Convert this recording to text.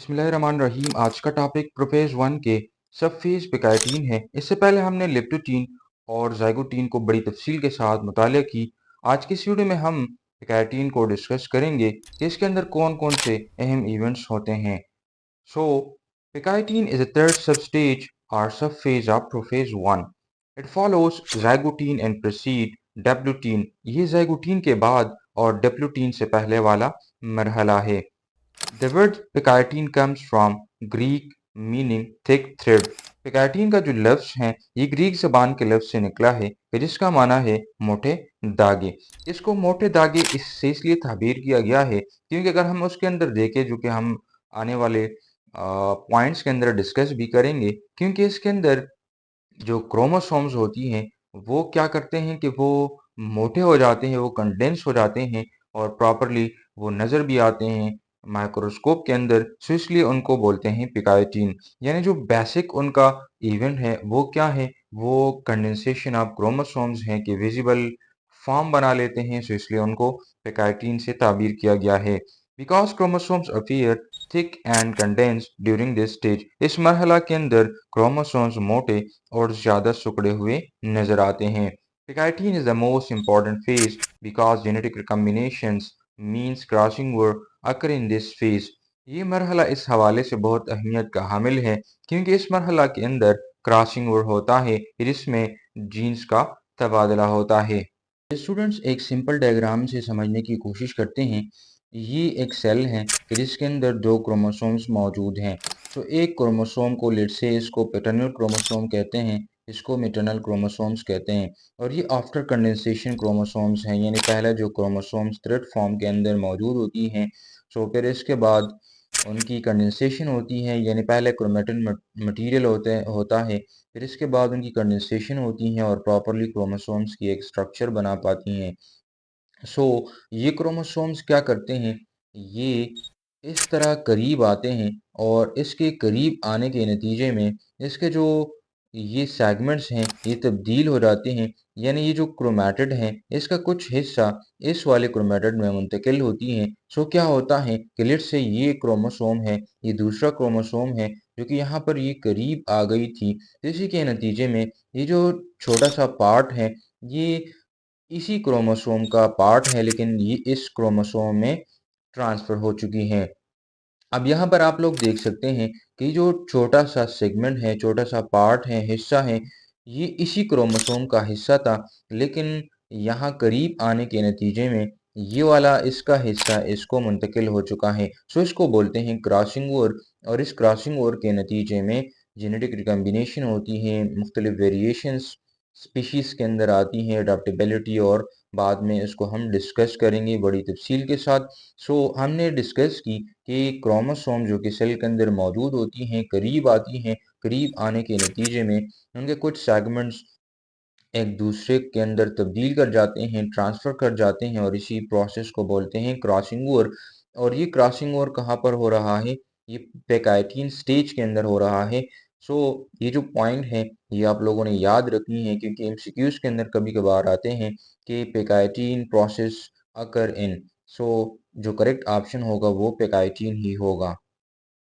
बिस्मिल्लाहिर्रहमानिर्रहीम। आज का टॉपिक प्रोफेज वन के सब फेज पिकाइटीन है। इससे पहले हमने लिप्टोटीन और जाइगोटीन को बड़ी तफसील के साथ मुतालिया की। आज की इस वीडियो में हम पिकाइटीन को डिस्कस करेंगे कि इसके अंदर कौन कौन से अहम इवेंट्स होते हैं। सो पिकाइटीन is a third substage or subphase of prophase 1. It follows zygotein and precede deplutein. ये zygotein के बाद और deplutein से पहले वाला मरहला है। The word picatinine comes from Greek meaning thick thread. पिकाइटीन का जो लफ्ज़ है ये ग्रीक ज़बान के लफ्ज़ से निकला है कि जिसका माना है मोटे धागे। इसको मोटे धागे इससे इसलिए ताबीर किया गया है क्योंकि अगर हम उसके अंदर देखें, जो कि हम आने वाले पॉइंट्स के अंदर डिस्कस भी करेंगे, क्योंकि इसके अंदर जो क्रोमोसोम्स होती हैं वो क्या करते हैं कि वो मोटे हो जाते हैं, वो कंडेंस हो जाते हैं और प्रॉपरली वो नज़र भी आते हैं माइक्रोस्कोप के अंदर। सो इसलिए उनको बोलते हैं पिकाइटीन। यानी जो बेसिक उनका इवेंट है वो क्या है, वो कंडेंसेशन ऑफ क्रोमोसोम्स हैं कि विजिबल फॉर्म बना लेते हैं। सो इसलिए उनको पिकाइटीन से ताबीर किया गया है। Because chromosomes appear thick and condensed during this stage, इस मरहला के अंदर क्रोमोसोम्स मोटे और ज़्यादा सिकुड़े हुए नजर आते हैं। Picatinine is the most important phase because genetic recombinations means crossing over occur in this phase. ये मरहला इस हवाले से बहुत अहमियत का हामिल है क्योंकि इस मरहला के अंदर क्रॉसिंग ओवर होता है जिसमें जीन्स का तबादला होता है। स्टूडेंट्स एक सिंपल डायग्राम से समझने की कोशिश करते हैं। ये एक सेल है कि जिसके अंदर दो क्रोमोसोम्स मौजूद हैं। तो एक क्रोमोसोम को लेट से इसको पैटर्नल क्रोमोसोम कहते हैं, इसको मैटरनल क्रोमोसोम्स कहते हैं। और ये आफ्टर कंडेंसेशन क्रोमोसोम्स हैं, यानी पहले जो क्रोमोसोम्स थ्रेड फॉर्म के अंदर मौजूद होती हैं। सो फिर इसके बाद उनकी कंडेंसेशन होती है, यानी पहले क्रोमेटिन मटीरियल होता है, फिर इसके बाद उनकी कंडेंसेशन होती है और प्रॉपरली क्रोमोसोम्स की एक स्ट्रक्चर बना पाती हैं। सो ये क्रोमोसोम्स क्या करते हैं, ये इस तरह करीब आते हैं और इसके करीब आने के नतीजे में इसके जो ये सेगमेंट्स हैं ये तब्दील हो जाते हैं। यानी ये जो क्रोमेटिड हैं इसका कुछ हिस्सा इस वाले क्रोमेटिड में मुंतकिल होती हैं। सो क्या होता है कि लेट से ये क्रोमोसोम है, ये दूसरा क्रोमोसोम है जो कि यहाँ पर ये करीब आ गई थी। इसी के नतीजे में ये जो छोटा सा पार्ट है ये इसी क्रोमोसोम का पार्ट है, लेकिन ये इस क्रोमोसोम में ट्रांसफर हो चुकी हैं। अब यहाँ पर आप लोग देख सकते हैं कि जो छोटा सा सेगमेंट है, छोटा सा पार्ट है, हिस्सा है, ये इसी क्रोमोसोम का हिस्सा था, लेकिन यहाँ करीब आने के नतीजे में ये वाला इसका हिस्सा इसको मुंतकिल हो चुका है। सो इसको बोलते हैं क्रॉसिंग ओवर। और इस क्रॉसिंग ओवर के नतीजे में जेनेटिक रिकम्बिनेशन होती है, मुख्तलिफ वेरिएशंस स्पीशीज़ के अंदर आती हैं, अडाप्टेबिलिटी, और बाद में इसको हम डिस्कस करेंगे बड़ी तफसील के साथ। सो हमने डिस्कस की कि क्रोमोसोम जो कि सेल के अंदर मौजूद होती हैं करीब आती हैं, करीब आने के नतीजे में उनके कुछ सेगमेंट्स एक दूसरे के अंदर तब्दील कर जाते हैं, ट्रांसफ़र कर जाते हैं और इसी प्रोसेस को बोलते हैं क्रॉसिंग ओवर। और ये क्रॉसिंग ओवर कहाँ पर हो रहा है, ये पिकाइटीन स्टेज के अंदर हो रहा है। सो ये जो पॉइंट है ये आप लोगों ने याद रखनी है क्योंकि एमसीक्यूज़ के अंदर कभी कभार आते हैं कि पिकाइटीन प्रोसेस अकर इन। सो जो करेक्ट ऑप्शन होगा वो पिकाइटीन ही होगा।